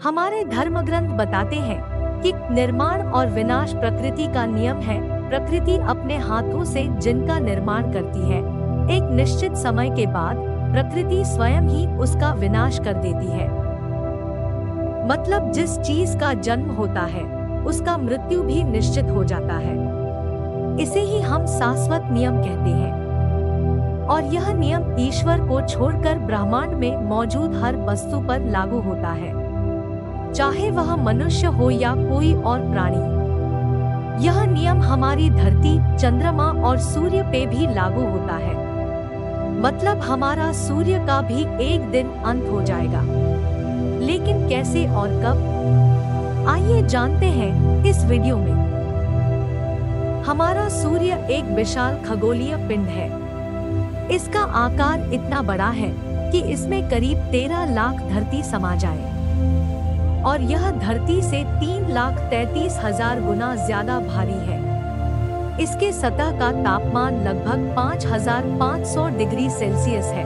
हमारे धर्म ग्रंथ बताते हैं कि निर्माण और विनाश प्रकृति का नियम है। प्रकृति अपने हाथों से जिनका निर्माण करती है, एक निश्चित समय के बाद प्रकृति स्वयं ही उसका विनाश कर देती है। मतलब जिस चीज का जन्म होता है उसका मृत्यु भी निश्चित हो जाता है। इसे ही हम शाश्वत नियम कहते हैं। और यह नियम ईश्वर को छोड़कर ब्रह्मांड में मौजूद हर वस्तु पर लागू होता है, चाहे वह मनुष्य हो या कोई और प्राणी। यह नियम हमारी धरती, चंद्रमा और सूर्य पे भी लागू होता है। मतलब हमारा सूर्य का भी एक दिन अंत हो जाएगा। लेकिन कैसे और कब, आइए जानते हैं इस वीडियो में। हमारा सूर्य एक विशाल खगोलीय पिंड है। इसका आकार इतना बड़ा है कि इसमें करीब 13 लाख धरती समा जाए, और यह धरती से 3,33,000 गुना ज्यादा भारी है। इसके सतह का तापमान लगभग 5,500 डिग्री सेल्सियस है,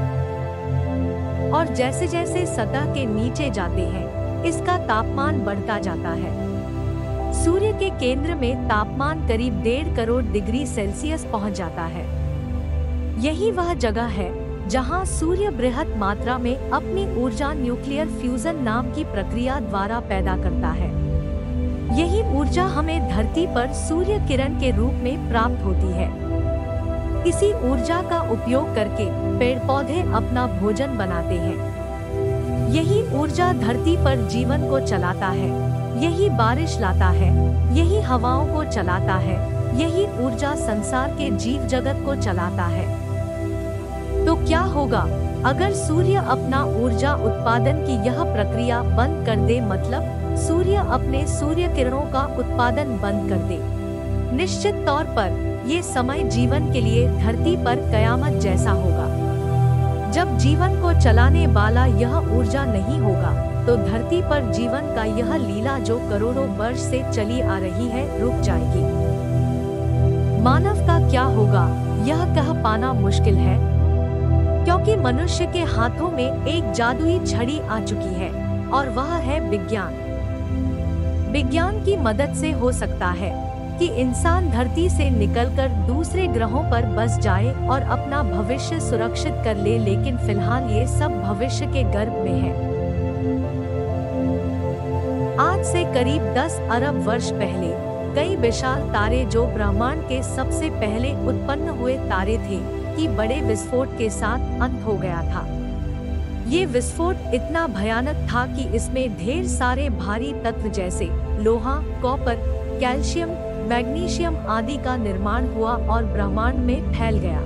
और जैसे जैसे सतह के नीचे जाते हैं इसका तापमान बढ़ता जाता है। सूर्य के केंद्र में तापमान करीब 1.5 करोड़ डिग्री सेल्सियस पहुंच जाता है। यही वह जगह है जहां सूर्य बृहत मात्रा में अपनी ऊर्जा न्यूक्लियर फ्यूजन नाम की प्रक्रिया द्वारा पैदा करता है। यही ऊर्जा हमें धरती पर सूर्य किरण के रूप में प्राप्त होती है। इसी ऊर्जा का उपयोग करके पेड़ पौधे अपना भोजन बनाते हैं। यही ऊर्जा धरती पर जीवन को चलाता है, यही बारिश लाता है, यही हवाओं को चलाता है, यही ऊर्जा संसार के जीव जगत को चलाता है। तो क्या होगा अगर सूर्य अपना ऊर्जा उत्पादन की यह प्रक्रिया बंद कर दे? मतलब सूर्य अपने सूर्य किरणों का उत्पादन बंद कर दे। निश्चित तौर पर ये समय जीवन के लिए धरती पर कयामत जैसा होगा। जब जीवन को चलाने वाला यह ऊर्जा नहीं होगा तो धरती पर जीवन का यह लीला जो करोड़ों वर्ष से चली आ रही है रुक जाएगी। मानव का क्या होगा यह कह पाना मुश्किल है, क्योंकि मनुष्य के हाथों में एक जादुई छड़ी आ चुकी है, और वह है विज्ञान। विज्ञान की मदद से हो सकता है कि इंसान धरती से निकलकर दूसरे ग्रहों पर बस जाए और अपना भविष्य सुरक्षित कर ले, लेकिन फिलहाल ये सब भविष्य के गर्भ में है। आज से करीब 10 अरब वर्ष पहले कई विशाल तारे जो ब्रह्मांड के सबसे पहले उत्पन्न हुए तारे थे कि बड़े विस्फोट के साथ अंत हो गया था। ये विस्फोट इतना भयानक था कि इसमें ढेर सारे भारी तत्व जैसे लोहा, कॉपर, कैल्शियम, मैग्नीशियम आदि का निर्माण हुआ और ब्रह्मांड में फैल गया।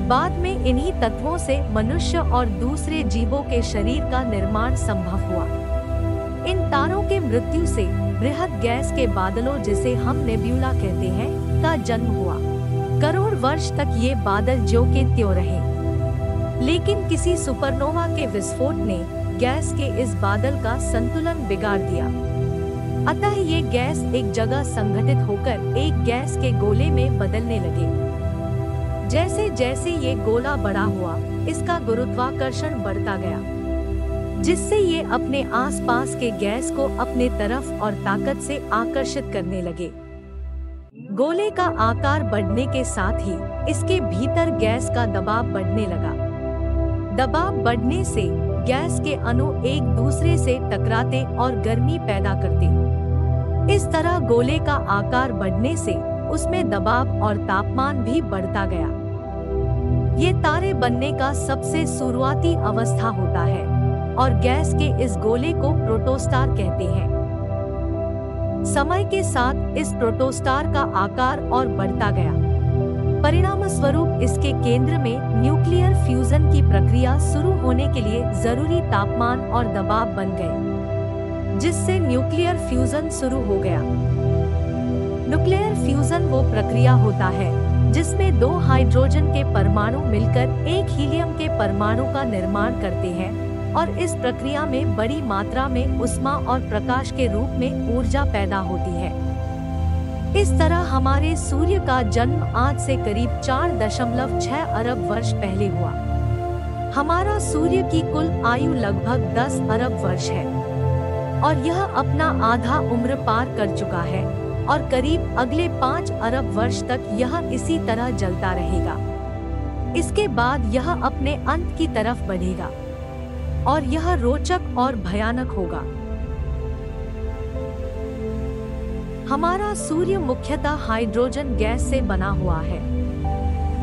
बाद में इन्हीं तत्वों से मनुष्य और दूसरे जीवों के शरीर का निर्माण संभव हुआ। इन तारों के मृत्यु से बृहद गैस के बादलों, जिसे हम नेब्यूला कहते हैं, का जन्म हुआ। करोड़ वर्ष तक ये बादल ज्यों के त्यों रहे, लेकिन किसी सुपरनोवा के विस्फोट ने गैस के इस बादल का संतुलन बिगाड़ दिया। अतः ये गैस एक जगह संगठित होकर एक गैस के गोले में बदलने लगे। जैसे जैसे ये गोला बड़ा हुआ, इसका गुरुत्वाकर्षण बढ़ता गया, जिससे ये अपने आसपास के गैस को अपने तरफ और ताकत से आकर्षित करने लगे। गोले का आकार बढ़ने के साथ ही इसके भीतर गैस का दबाव बढ़ने लगा। दबाव बढ़ने से गैस के अणु एक दूसरे से टकराते और गर्मी पैदा करते। इस तरह गोले का आकार बढ़ने से उसमें दबाव और तापमान भी बढ़ता गया। ये तारे बनने का सबसे शुरुआती अवस्था होता है, और गैस के इस गोले को प्रोटोस्टार कहते हैं। समय के साथ इस प्रोटोस्टार का आकार और बढ़ता गया। परिणाम स्वरूप इसके केंद्र में न्यूक्लियर फ्यूजन की प्रक्रिया शुरू होने के लिए जरूरी तापमान और दबाव बन गए, जिससे न्यूक्लियर फ्यूजन शुरू हो गया। न्यूक्लियर फ्यूजन वो प्रक्रिया होता है जिसमें 2 हाइड्रोजन के परमाणु मिलकर एक हीलियम के परमाणु का निर्माण करते हैं, और इस प्रक्रिया में बड़ी मात्रा में उष्मा और प्रकाश के रूप में ऊर्जा पैदा होती है। इस तरह हमारे सूर्य का जन्म आज से करीब 4.6 अरब वर्ष पहले हुआ। हमारा सूर्य की कुल आयु लगभग 10 अरब वर्ष है। और यह अपना आधा उम्र पार कर चुका है और करीब अगले 5 अरब वर्ष तक यह इसी तरह जलता रहेगा। इसके बाद यह अपने अंत की तरफ बढ़ेगा और यह रोचक और भयानक होगा। हमारा सूर्य मुख्यतः हाइड्रोजन गैस से बना हुआ है।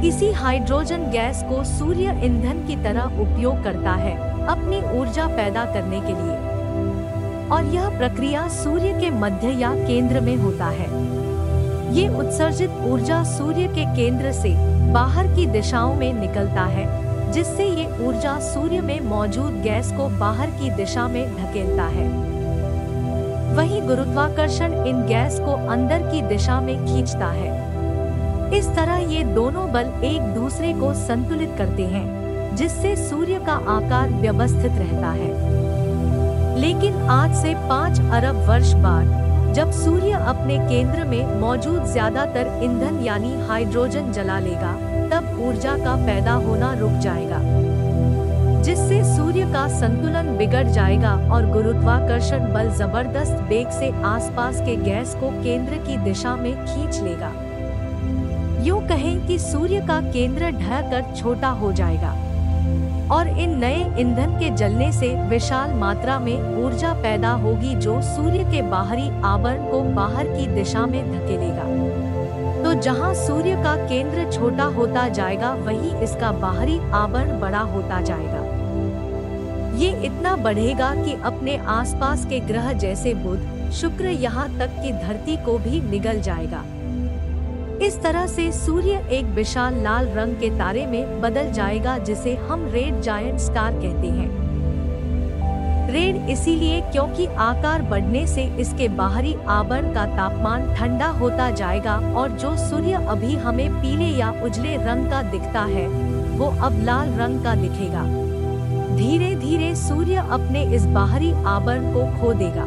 इसी हाइड्रोजन गैस को सूर्य ईंधन की तरह उपयोग करता है अपनी ऊर्जा पैदा करने के लिए, और यह प्रक्रिया सूर्य के मध्य या केंद्र में होता है। ये उत्सर्जित ऊर्जा सूर्य के केंद्र से बाहर की दिशाओं में निकलता है, जिससे ये ऊर्जा सूर्य में मौजूद गैस को बाहर की दिशा में धकेलता है। वहीं गुरुत्वाकर्षण इन गैस को अंदर की दिशा में खींचता है। इस तरह ये दोनों बल एक दूसरे को संतुलित करते हैं, जिससे सूर्य का आकार व्यवस्थित रहता है। लेकिन आज से 5 अरब वर्ष बाद जब सूर्य अपने केंद्र में मौजूद ज्यादातर ईंधन यानी हाइड्रोजन जला लेगा, तब ऊर्जा का पैदा होना रुक जाएगा, जिससे सूर्य का संतुलन बिगड़ जाएगा और गुरुत्वाकर्षण बल जबरदस्त वेग से आसपास के गैस को केंद्र की दिशा में खींच लेगा। यूं कहें कि सूर्य का केंद्र ढहकर छोटा हो जाएगा और इन नए ईंधन के जलने से विशाल मात्रा में ऊर्जा पैदा होगी, जो सूर्य के बाहरी आवरण को बाहर की दिशा में धकेलेगा। तो जहां सूर्य का केंद्र छोटा होता जाएगा, वहीं इसका बाहरी आवरण बड़ा होता जाएगा। ये इतना बढ़ेगा कि अपने आसपास के ग्रह जैसे बुध, शुक्र, यहाँ तक कि धरती को भी निगल जाएगा। इस तरह से सूर्य एक विशाल लाल रंग के तारे में बदल जाएगा, जिसे हम रेड जायंट स्टार कहते हैं। रेड इसीलिए क्योंकि आकार बढ़ने से इसके बाहरी आवरण का तापमान ठंडा होता जाएगा और जो सूर्य अभी हमें पीले या उजले रंग का दिखता है, वो अब लाल रंग का दिखेगा। धीरे धीरे सूर्य अपने इस बाहरी आवरण को खो देगा।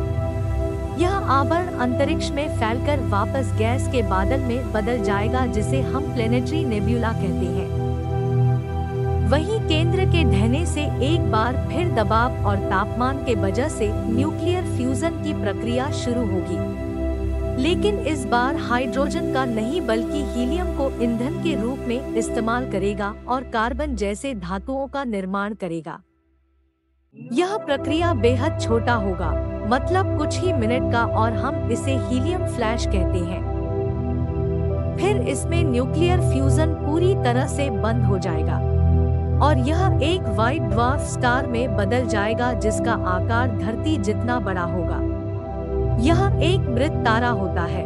यह आवरण अंतरिक्ष में फैलकर वापस गैस के बादल में बदल जाएगा, जिसे हम प्लेनेटरी नेब्यूला कहते हैं। वहीं केंद्र के ढहने से एक बार फिर दबाव और तापमान के वजह से न्यूक्लियर फ्यूजन की प्रक्रिया शुरू होगी, लेकिन इस बार हाइड्रोजन का नहीं बल्कि हीलियम को ईंधन के रूप में इस्तेमाल करेगा और कार्बन जैसे धातुओं का निर्माण करेगा। यह प्रक्रिया बेहद छोटा होगा, मतलब कुछ ही मिनट का, और हम इसे हीलियम फ्लैश कहते हैं। फिर इसमें न्यूक्लियर फ्यूजन पूरी तरह से बंद हो जाएगा और यह एक व्हाइट ड्वार्फ स्टार में बदल जाएगा, जिसका आकार धरती जितना बड़ा होगा। यह एक मृत तारा होता है।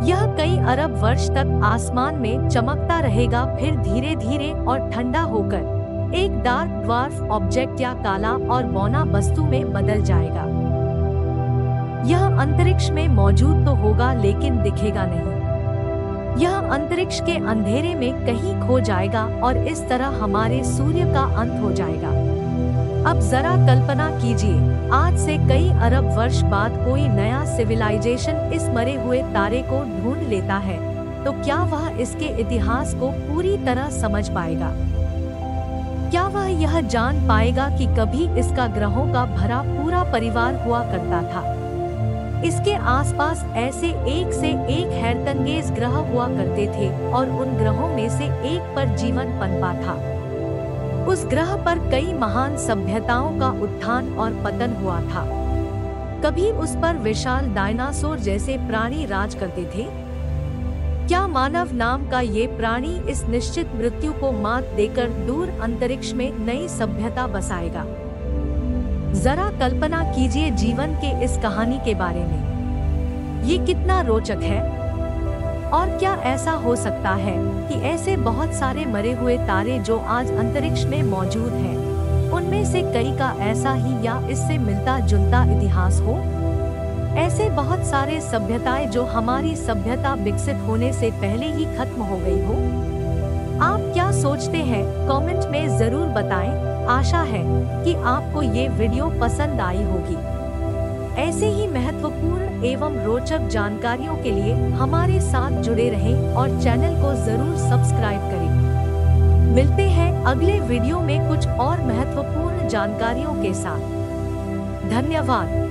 यह कई अरब वर्ष तक आसमान में चमकता रहेगा, फिर धीरे धीरे और ठंडा होकर एक डार्क ड्वार्फ ऑब्जेक्ट या काला और बौना वस्तु में बदल जाएगा। यह अंतरिक्ष में मौजूद तो होगा, लेकिन दिखेगा नहीं। यह अंतरिक्ष के अंधेरे में कहीं खो जाएगा और इस तरह हमारे सूर्य का अंत हो जाएगा। अब जरा कल्पना कीजिए, आज से कई अरब वर्ष बाद कोई नया सिविलाइजेशन इस मरे हुए तारे को ढूंढ लेता है, तो क्या वह इसके इतिहास को पूरी तरह समझ पाएगा? क्या वह यह जान पाएगा कि कभी इसका ग्रहों का भरा पूरा परिवार हुआ करता था? इसके आसपास ऐसे एक से एक हैरतअंगेज ग्रह हुआ करते थे और उन ग्रहों में से एक पर जीवन पनपा था। उस ग्रह पर कई महान सभ्यताओं का उत्थान और पतन हुआ था। कभी उस पर विशाल डायनासोर जैसे प्राणी राज करते थे। क्या मानव नाम का ये प्राणी इस निश्चित मृत्यु को मात देकर दूर अंतरिक्ष में नई सभ्यता बसाएगा? जरा कल्पना कीजिए जीवन के इस कहानी के बारे में। ये कितना रोचक है। और क्या ऐसा हो सकता है कि ऐसे बहुत सारे मरे हुए तारे जो आज अंतरिक्ष में मौजूद हैं, उनमें से कई का ऐसा ही या इससे मिलता जुलता इतिहास हो? ऐसे बहुत सारे सभ्यताएं जो हमारी सभ्यता विकसित होने से पहले ही खत्म हो गई हो? आप क्या सोचते हैं? कमेंट में जरूर बताएं। आशा है कि आपको ये वीडियो पसंद आई होगी। ऐसे ही महत्वपूर्ण एवं रोचक जानकारियों के लिए हमारे साथ जुड़े रहें और चैनल को जरूर सब्सक्राइब करें। मिलते हैं अगले वीडियो में कुछ और महत्वपूर्ण जानकारियों के साथ। धन्यवाद।